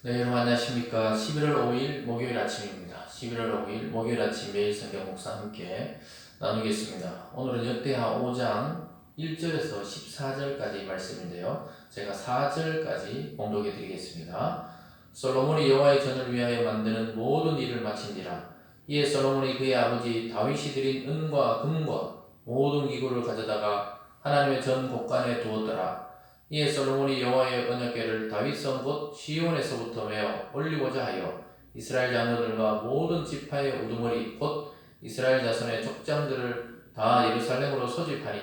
네, 여러분 안녕하십니까. 11월 5일 목요일 아침입니다. 11월 5일 목요일 아침 매일 성경 묵상 함께 나누겠습니다. 오늘은 역대하 5장 1절에서 14절까지 말씀인데요. 제가 4절까지 봉독해 드리겠습니다. 솔로몬이 여호와의 전을 위하여 만드는 모든 일을 마친지라. 이에 솔로몬이 그의 아버지 다윗이 드린 은과 금과 모든 기구를 가져다가 하나님의 전 곳간에 두었더라. 이에 솔로몬이 여호와의 언약궤를 다윗성 곧 시온에서부터 메어 올리고자 하여 이스라엘 자녀들과 모든 지파의 우두머리 곧 이스라엘 자손의 족장들을 다 예루살렘으로 소집하니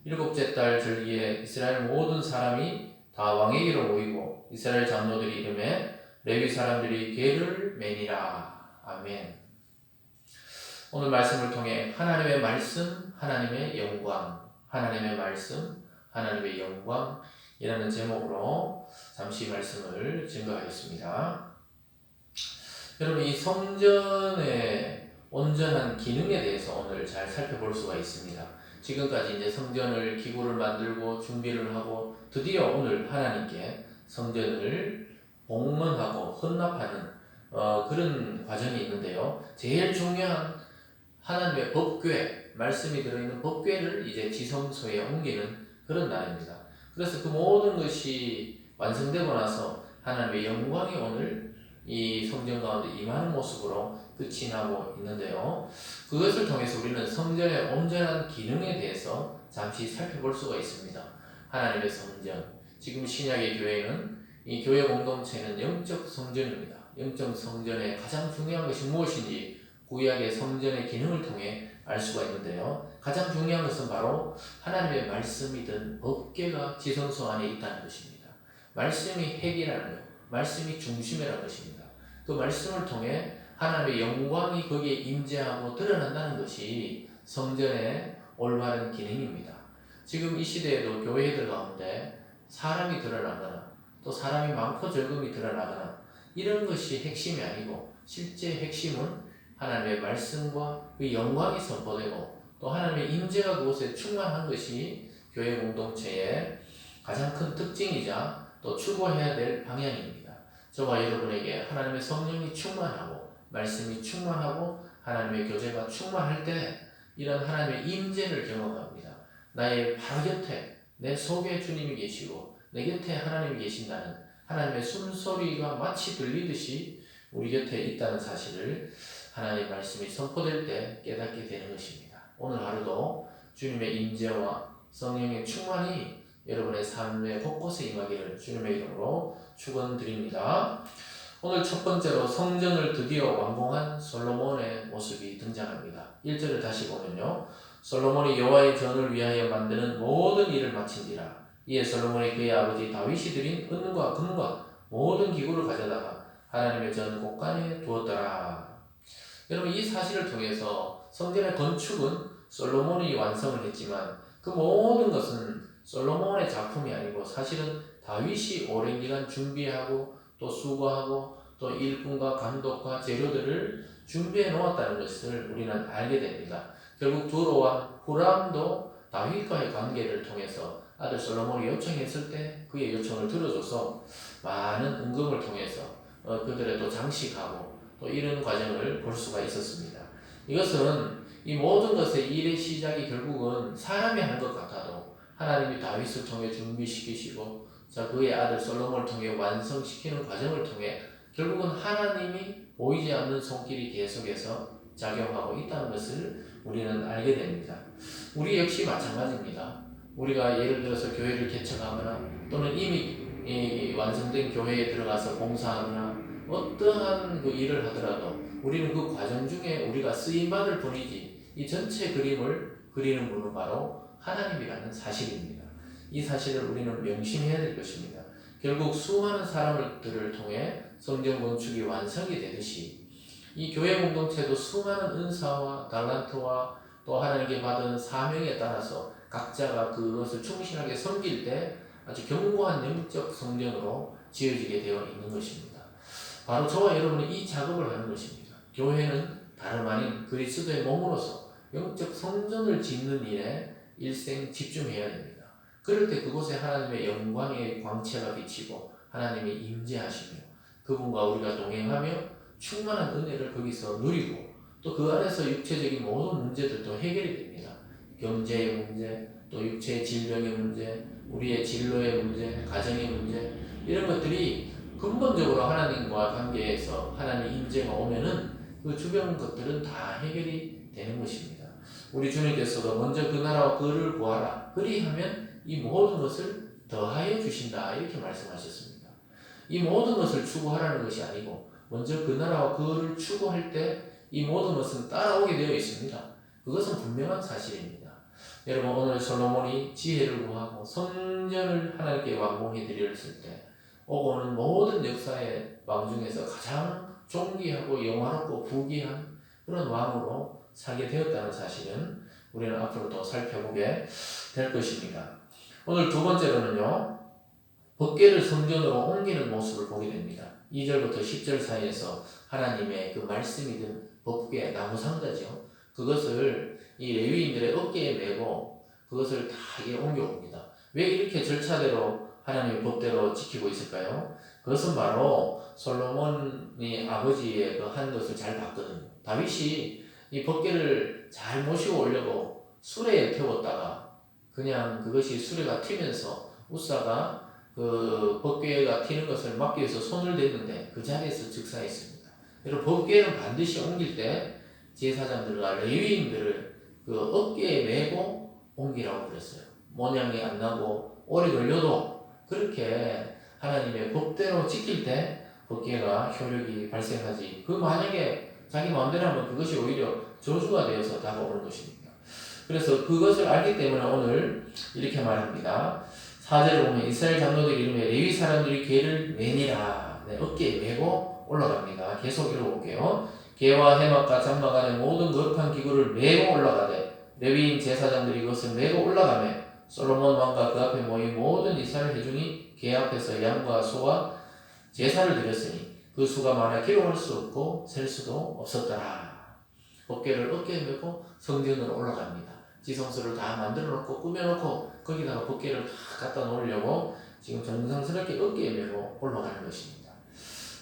일곱째 달 절기에 이스라엘 모든 사람이 다 왕에게로 모이고 이스라엘 장로들이 이름에 레위 사람들이 궤를 매니라. 아멘. 오늘 말씀을 통해 하나님의 말씀, 하나님의 영광, 하나님의 말씀, 하나님의 영광 이라는 제목으로 잠시 말씀을 증거하겠습니다. 여러분, 이 성전의 온전한 기능에 대해서 오늘 잘 살펴볼 수가 있습니다. 지금까지 이제 성전을 기구를 만들고 준비를 하고 드디어 오늘 하나님께 성전을 봉헌하고 헌납하는 그런 과정이 있는데요. 제일 중요한 하나님의 법궤, 말씀이 들어있는 법궤를 이제 지성소에 옮기는 그런 날입니다. 그래서 그 모든 것이 완성되고 나서 하나님의 영광이 오늘 이 성전 가운데 임하는 모습으로 끝이 나고 있는데요. 그것을 통해서 우리는 성전의 온전한 기능에 대해서 잠시 살펴볼 수가 있습니다. 하나님의 성전, 지금 신약의 교회는 이 교회 공동체는 영적 성전입니다. 영적 성전의 가장 중요한 것이 무엇인지 구약의 성전의 기능을 통해 알 수가 있는데요. 가장 중요한 것은 바로 하나님의 말씀이든 법궤가 지성소 안에 있다는 것입니다. 말씀이 핵이라는 것, 말씀이 중심이라는 것입니다. 그 말씀을 통해 하나님의 영광이 거기에 임재하고 드러난다는 것이 성전의 올바른 기능입니다. 지금 이 시대에도 교회들 가운데 사람이 드러나거나 또 사람이 많고 적음이 드러나거나 이런 것이 핵심이 아니고 실제 핵심은 하나님의 말씀과 그 영광이 선포되고 또 하나님의 임재가 그곳에 충만한 것이 교회 공동체의 가장 큰 특징이자 또 추구해야 될 방향입니다. 저와 여러분에게 하나님의 성령이 충만하고 말씀이 충만하고 하나님의 교제가 충만할 때 이런 하나님의 임재를 경험합니다. 나의 바로 곁에 내 속에 주님이 계시고 내 곁에 하나님이 계신다는 하나님의 숨소리가 마치 들리듯이 우리 곁에 있다는 사실을 하나님의 말씀이 선포될 때 깨닫게 되는 것입니다. 오늘 하루도 주님의 임재와 성령의 충만이 여러분의 삶의 곳곳에 임하기를 주님의 이름으로 축원드립니다. 오늘 첫 번째로 성전을 드디어 완공한 솔로몬의 모습이 등장합니다. 1절을 다시 보면요. 솔로몬이 여호와의 전을 위하여 만드는 모든 일을 마친지라. 이에 솔로몬이 그의 아버지 다윗이 드린 은과 금과 모든 기구를 가져다가 하나님의 전 곳간에 두었더라. 여러분, 이 사실을 통해서 성전의 건축은 솔로몬이 완성을 했지만 그 모든 것은 솔로몬의 작품이 아니고 사실은 다윗이 오랜 기간 준비하고 또 수고하고 또 일꾼과 감독과 재료들을 준비해 놓았다는 것을 우리는 알게 됩니다. 결국 두로와 후람도 다윗과의 관계를 통해서 아들 솔로몬이 요청했을 때 그의 요청을 들어줘서 많은 은금을 통해서 그들의 또 장식하고 또 이런 과정을 볼 수가 있었습니다. 이것은 이 모든 것의 일의 시작이 결국은 사람이 하는 것 같아도 하나님이 다윗을 통해 준비시키시고 그의 아들 솔로몬을 통해 완성시키는 과정을 통해 결국은 하나님이 보이지 않는 손길이 계속해서 작용하고 있다는 것을 우리는 알게 됩니다. 우리 역시 마찬가지입니다. 우리가 예를 들어서 교회를 개척하거나 또는 이미 완성된 교회에 들어가서 봉사하거나 어떠한 그 일을 하더라도 우리는 그 과정 중에 우리가 쓰임받을 뿐이지 이 전체 그림을 그리는 분은 바로 하나님이라는 사실입니다. 이 사실을 우리는 명심해야 될 것입니다. 결국 수많은 사람들을 통해 성전 건축이 완성이 되듯이 이 교회 공동체도 수많은 은사와 달란트와 또 하나님께 받은 사명에 따라서 각자가 그것을 충실하게 섬길 때 아주 견고한 영적 성전으로 지어지게 되어 있는 것입니다. 바로 저와 여러분이 이 작업을 하는 것입니다. 교회는 다름 아닌 그리스도의 몸으로서 영적 성전을 짓는 일에 일생 집중해야 됩니다. 그럴 때 그곳에 하나님의 영광의 광채가 비치고 하나님이 임재하시며 그분과 우리가 동행하며 충만한 은혜를 거기서 누리고 또 그 안에서 육체적인 모든 문제들도 해결이 됩니다. 경제의 문제, 또 육체의 질병의 문제, 우리의 진로의 문제, 가정의 문제 이런 것들이 근본적으로 하나님과 관계에서 하나님의 임재가 오면은 그 주변 것들은 다 해결이 되는 것입니다. 우리 주님께서도 먼저 그 나라와 그를 구하라. 그리하면 이 모든 것을 더하여 주신다. 이렇게 말씀하셨습니다. 이 모든 것을 추구하라는 것이 아니고 먼저 그 나라와 그를 추구할 때 이 모든 것은 따라오게 되어 있습니다. 그것은 분명한 사실입니다. 여러분 오늘 솔로몬이 지혜를 구하고 성전을 하나님께 완공해 드렸을 때 오고 오는 모든 역사의 왕 중에서 가장 존귀하고 영화롭고 부귀한 그런 왕으로 살게 되었다는 사실은 우리는 앞으로 또 살펴보게 될 것입니다. 오늘 두 번째로는요, 법궤를 성전으로 옮기는 모습을 보게 됩니다. 2절부터 10절 사이에서 하나님의 그 말씀이 든 법궤, 나무 상자죠. 그것을 이 레위인들의 어깨에 메고 그것을 다 옮겨옵니다. 왜 이렇게 절차대로 하나님의 법대로 지키고 있을까요? 그것은 바로 솔로몬이 아버지의 그 한 것을 잘 봤거든요. 다윗이 이 법궤를 잘 모시고 오려고 수레에 태웠다가 그냥 그것이 수레가 튀면서 우사가 그 법궤가 튀는 것을 막기 위해서 손을 댔는데 그 자리에서 즉사했습니다. 여러분 법궤는 반드시 옮길 때 제사장들과 레위인들을 그 어깨에 메고 옮기라고 그랬어요. 모양이 안 나고 오래 걸려도 그렇게 하나님의 법대로 지킬 때 법궤가 효력이 발생하지. 그 만약에 자기 마음대로 하면 그것이 오히려 저주가 되어서 다가오는 것입니다. 그래서 그것을 알기 때문에 오늘 이렇게 말합니다. 4절에 보면 이스라엘 장로들 이름에 레위 사람들이 궤를 매니라. 네, 어깨에 메고 올라갑니다. 계속 읽어볼게요. 궤와 해막과 장막 안에 모든 거룩한 기구를 메고 올라가되 레위인 제사장들이 그것을 메고 올라가매 솔로몬 왕과 그 앞에 모인 모든 이스라엘 회중이 궤 앞에서 양과 소와 제사를 드렸으니 그 수가 많아 기록할 수 없고 셀 수도 없었더라. 법궤를 어깨에 메고 성전으로 올라갑니다. 지성소를 다 만들어 놓고 꾸며 놓고 거기다가 법궤를 다 갖다 놓으려고 지금 정성스럽게 어깨에 메고 올라가는 것입니다.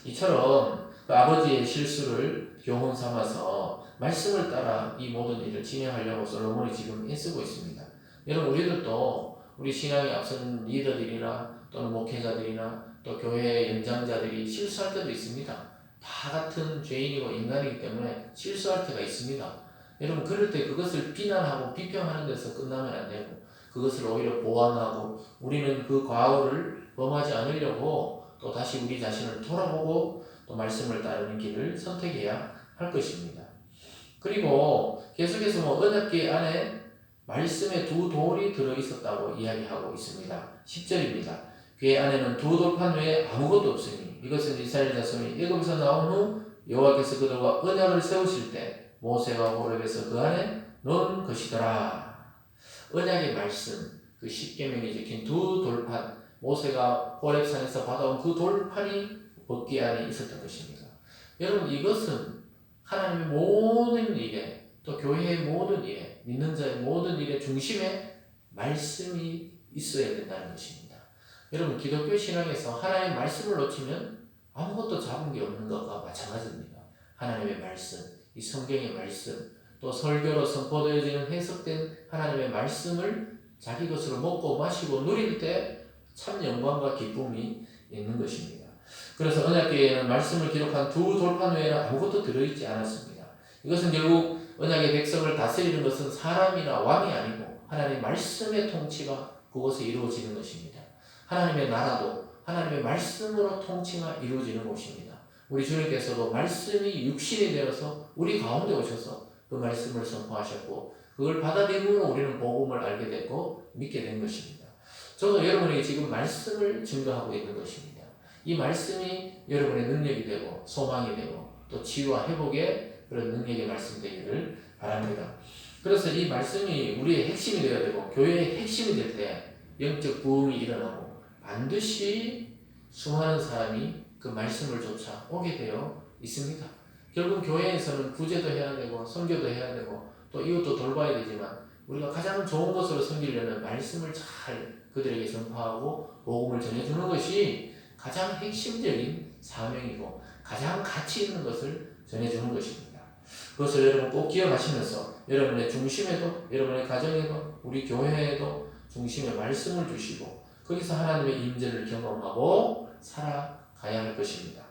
이처럼 그 아버지의 실수를 교훈 삼아서 말씀을 따라 이 모든 일을 진행하려고 솔로몬이 지금 애쓰고 있습니다. 여러분 우리들도 우리 신앙에 앞선 리더들이나 또는 목회자들이나 또 교회 연장자들이 실수할 때도 있습니다. 다 같은 죄인이고 인간이기 때문에 실수할 때가 있습니다. 여러분 그럴 때 그것을 비난하고 비평하는 데서 끝나면 안 되고 그것을 오히려 보완하고 우리는 그 과오를 범하지 않으려고 또 다시 우리 자신을 돌아보고 또 말씀을 따르는 길을 선택해야 할 것입니다. 그리고 계속해서 언약궤 안에 말씀의 두 돌이 들어있었다고 이야기하고 있습니다. 10절입니다. 궤 안에는 두 돌판 외에 아무것도 없으니 이것은 이스라엘 자손이 애굽에서 나온 후 여호와께서 그들과 언약을 세우실 때 모세와 호렙에서 그 안에 넣은 것이더라. 언약의 말씀, 그 십계명이 적힌 두 돌판, 모세가 호렙산에서 받아온 그 돌판이 법궤 안에 있었던 것입니다. 여러분 이것은 하나님의 모든 일에 또 교회의 모든 일에 믿는 자의 모든 일의 중심에 말씀이 있어야 된다는 것입니다. 여러분 기독교 신앙에서 하나님의 말씀을 놓치면 아무것도 잡은 게 없는 것과 마찬가지입니다. 하나님의 말씀, 이 성경의 말씀, 또 설교로 선포되어지는 해석된 하나님의 말씀을 자기 것으로 먹고 마시고 누릴 때 참 영광과 기쁨이 있는 것입니다. 그래서 언약궤에는 말씀을 기록한 두 돌판 외에는 아무것도 들어있지 않았습니다. 이것은 결국 언약의 백성을 다스리는 것은 사람이나 왕이 아니고 하나님의 말씀의 통치가 그곳에 이루어지는 것입니다. 하나님의 나라도 하나님의 말씀으로 통치가 이루어지는 곳입니다. 우리 주님께서도 말씀이 육신이 되어서 우리 가운데 오셔서 그 말씀을 선포하셨고 그걸 받아들임으로 우리는 복음을 알게 됐고 믿게 된 것입니다. 저도 여러분에게 지금 말씀을 증거하고 있는 것입니다. 이 말씀이 여러분의 능력이 되고 소망이 되고 또 치유와 회복의 그런 능력의 말씀 되기를 바랍니다. 그래서 이 말씀이 우리의 핵심이 되어야 되고 교회의 핵심이 될 때 영적 부흥이 일어나고 반드시 수많은 사람이 그 말씀을 쫓아 오게 되어 있습니다. 결국 교회에서는 구제도 해야 되고 선교도 해야 되고 또 이웃도 돌봐야 되지만 우리가 가장 좋은 것으로 섬기려면 말씀을 잘 그들에게 전파하고 복음을 전해주는 것이 가장 핵심적인 사명이고 가장 가치 있는 것을 전해주는 것입니다. 그것을 여러분 꼭 기억하시면서 여러분의 중심에도, 여러분의 가정에도, 우리 교회에도 중심에 말씀을 주시고 거기서 하나님의 임재를 경험하고 살아가야 할 것입니다.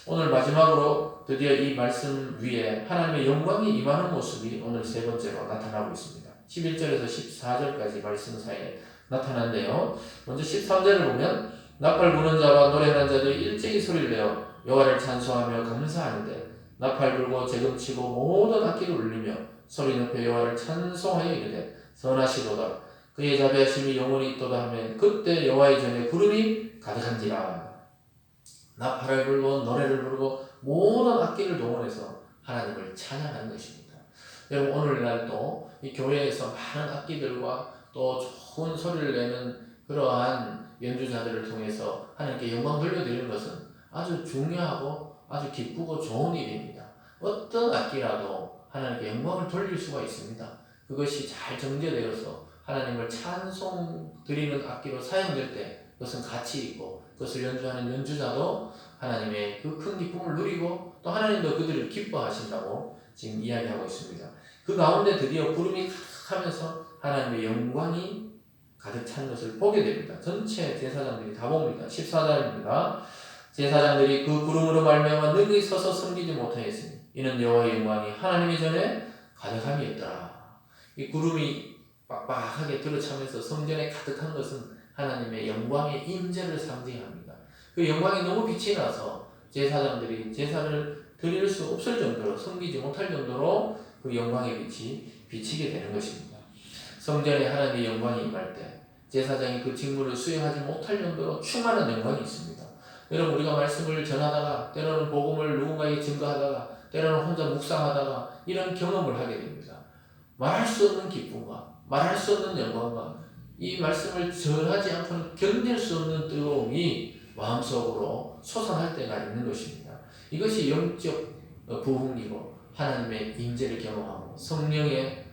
오늘 마지막으로 드디어 이 말씀 위에 하나님의 영광이 임하는 모습이 오늘 세 번째로 나타나고 있습니다. 11절에서 14절까지 말씀 사이에 나타난데요. 먼저 13절을 보면 나팔 부는 자와 노래하는 자들이 일제히 소리를 내어 여호와를 찬송하며 감사하는데 나팔 불고 재금치고 모든 악기를 울리며 소리 높여 여호와를 찬송하여 이르되 선하시도다 그의 자비하심이 영원히 있도다 하면 그때 여호와의 전에 구름이 가득한지라. 나팔을 불고 노래를 부르고 모든 악기를 동원해서 하나님을 찬양하는 것입니다. 여러분 오늘날 또 이 교회에서 많은 악기들과 또 좋은 소리를 내는 그러한 연주자들을 통해서 하나님께 영광 돌려드리는 것은 아주 중요하고 아주 기쁘고 좋은 일입니다. 어떤 악기라도 하나님께 영광을 돌릴 수가 있습니다. 그것이 잘 정제되어서 하나님을 찬송 드리는 악기로 사용될 때 그것은 가치 있고 그것을 연주하는 연주자도 하나님의 그 큰 기쁨을 누리고 또 하나님도 그들을 기뻐하신다고 지금 이야기하고 있습니다. 그 가운데 드디어 구름이 가득하면서 하나님의 영광이 가득 찬 것을 보게 됩니다. 전체 제사장들이 다 봅니다. 14절입니다. 제사장들이 그 구름으로 말미암아 능히 서서 섬기지 못하였으니 이는 여호와의 영광이 하나님의 전에 가득함이었더라. 이 구름이 빡빡하게 들어차면서 성전에 가득한 것은 하나님의 영광의 임재를 상징합니다. 그 영광이 너무 빛이 나서 제사장들이 제사를 드릴 수 없을 정도로 섬기지 못할 정도로 그 영광의 빛이 비치게 되는 것입니다. 성전에 하나님의 영광이 임할 때 제사장이 그 직무를 수행하지 못할 정도로 충만한 영광이 있습니다. 여러분 우리가 말씀을 전하다가 때로는 복음을 누군가에게 증거하다가 때로는 혼자 묵상하다가 이런 경험을 하게 됩니다. 말할 수 없는 기쁨과 말할 수 없는 영광과 이 말씀을 전하지 않고는 견딜 수 없는 뜨거움이 마음속으로 솟아날 때가 있는 것입니다. 이것이 영적 부흥이고 하나님의 임재를 경험하고 성령의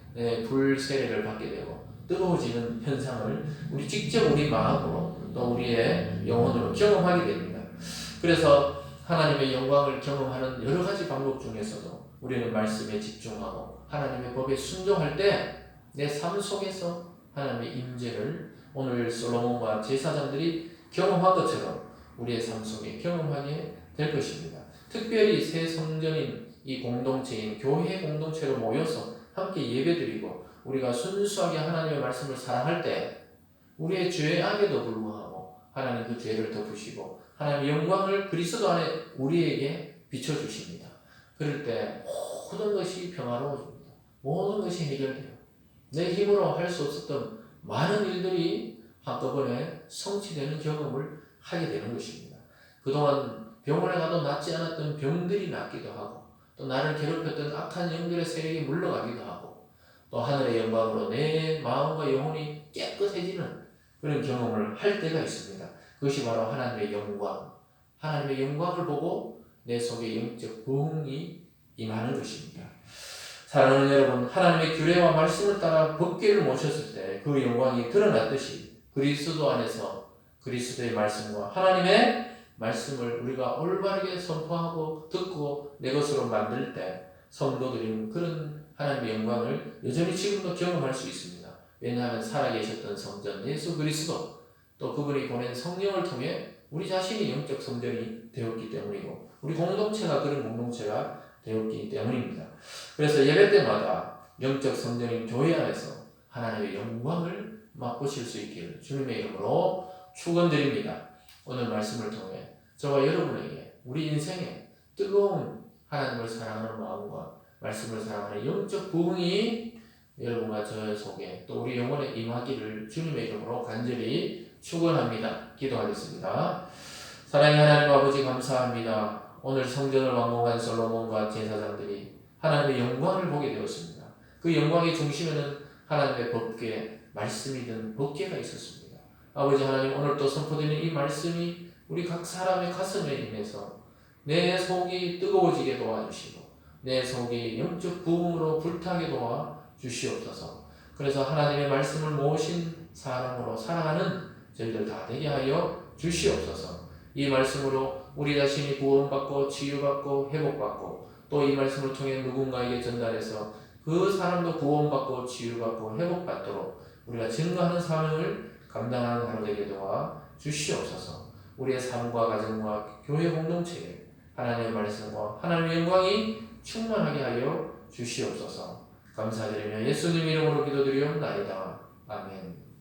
불세례를 받게 되고 뜨거워지는 현상을 우리 직접 우리 마음으로 또 우리의 영혼으로 경험하게 됩니다. 그래서 하나님의 영광을 경험하는 여러 가지 방법 중에서도 우리는 말씀에 집중하고 하나님의 법에 순종할 때 내 삶 속에서 하나님의 임재를 오늘 솔로몬과 제사장들이 경험한 것처럼 우리의 삶 속에 경험하게 될 것입니다. 특별히 새 성전인 이 공동체인 교회 공동체로 모여서 함께 예배드리고 우리가 순수하게 하나님의 말씀을 사랑할 때 우리의 죄악에도 불구하고 하나님 그 죄를 덮으시고 하나님의 영광을 그리스도 안에 우리에게 비춰주십니다. 그럴 때 모든 것이 평화로워집니다. 모든 것이 해결돼요. 내 힘으로 할 수 없었던 많은 일들이 한꺼번에 성취되는 경험을 하게 되는 것입니다. 그동안 병원에 가도 낫지 않았던 병들이 낫기도 하고 또 나를 괴롭혔던 악한 영들의 세력이 물러가기도 하고 또 하늘의 영광으로 내 마음과 영혼이 깨끗해지는 그런 경험을 할 때가 있습니다. 그것이 바로 하나님의 영광, 하나님의 영광을 보고 내 속에 영적 부흥이 임하는 것입니다. 사랑하는 여러분, 하나님의 규례와 말씀을 따라 법궤를 모셨을 때 그 영광이 드러났듯이 그리스도 안에서 그리스도의 말씀과 하나님의 말씀을 우리가 올바르게 선포하고 듣고 내 것으로 만들 때 성도들은 그런 하나님의 영광을 여전히 지금도 경험할 수 있습니다. 왜냐하면 살아계셨던 성전 예수 그리스도 또 그분이 보낸 성령을 통해 우리 자신이 영적 성전이 되었기 때문이고 우리 공동체가 그런 공동체가 되었기 때문입니다. 그래서 예배 때마다 영적 성전인 교회 안에서 하나님의 영광을 맛보실 수 있기를 주님의 이름으로 축원드립니다. 오늘 말씀을 통해 저와 여러분에게 우리 인생에 뜨거운 하나님을 사랑하는 마음과 말씀을 사랑하는 영적 부흥이 여러분과 저 속에 또 우리 영혼에 임하기를 주님의 이름으로 간절히 축원합니다. 기도하겠습니다. 사랑의 하나님 아버지 감사합니다. 오늘 성전을 완공한 솔로몬과 제사장들이 하나님의 영광을 보게 되었습니다. 그 영광의 중심에는 하나님의 법궤, 말씀이든 법궤가 있었습니다. 아버지 하나님 오늘 또 선포되는 이 말씀이 우리 각 사람의 가슴에 임해서 내 속이 뜨거워지게 도와주시고 내 속이 영적 부흥으로 불타게 도와주시옵소서. 그래서 하나님의 말씀을 모신 사람으로 살아가는 저희들 다 되게 하여 주시옵소서. 이 말씀으로 우리 자신이 구원받고 치유받고 회복받고 또 이 말씀을 통해 누군가에게 전달해서 그 사람도 구원받고 치유받고 회복받도록 우리가 증거하는 사명을 감당하는 하루 되게 도와 주시옵소서. 우리의 삶과 가정과 교회 공동체에 하나님의 말씀과 하나님의 영광이 충만하게 하여 주시옵소서. 감사드리며 예수님 이름으로 기도드리옵나이다. 아멘.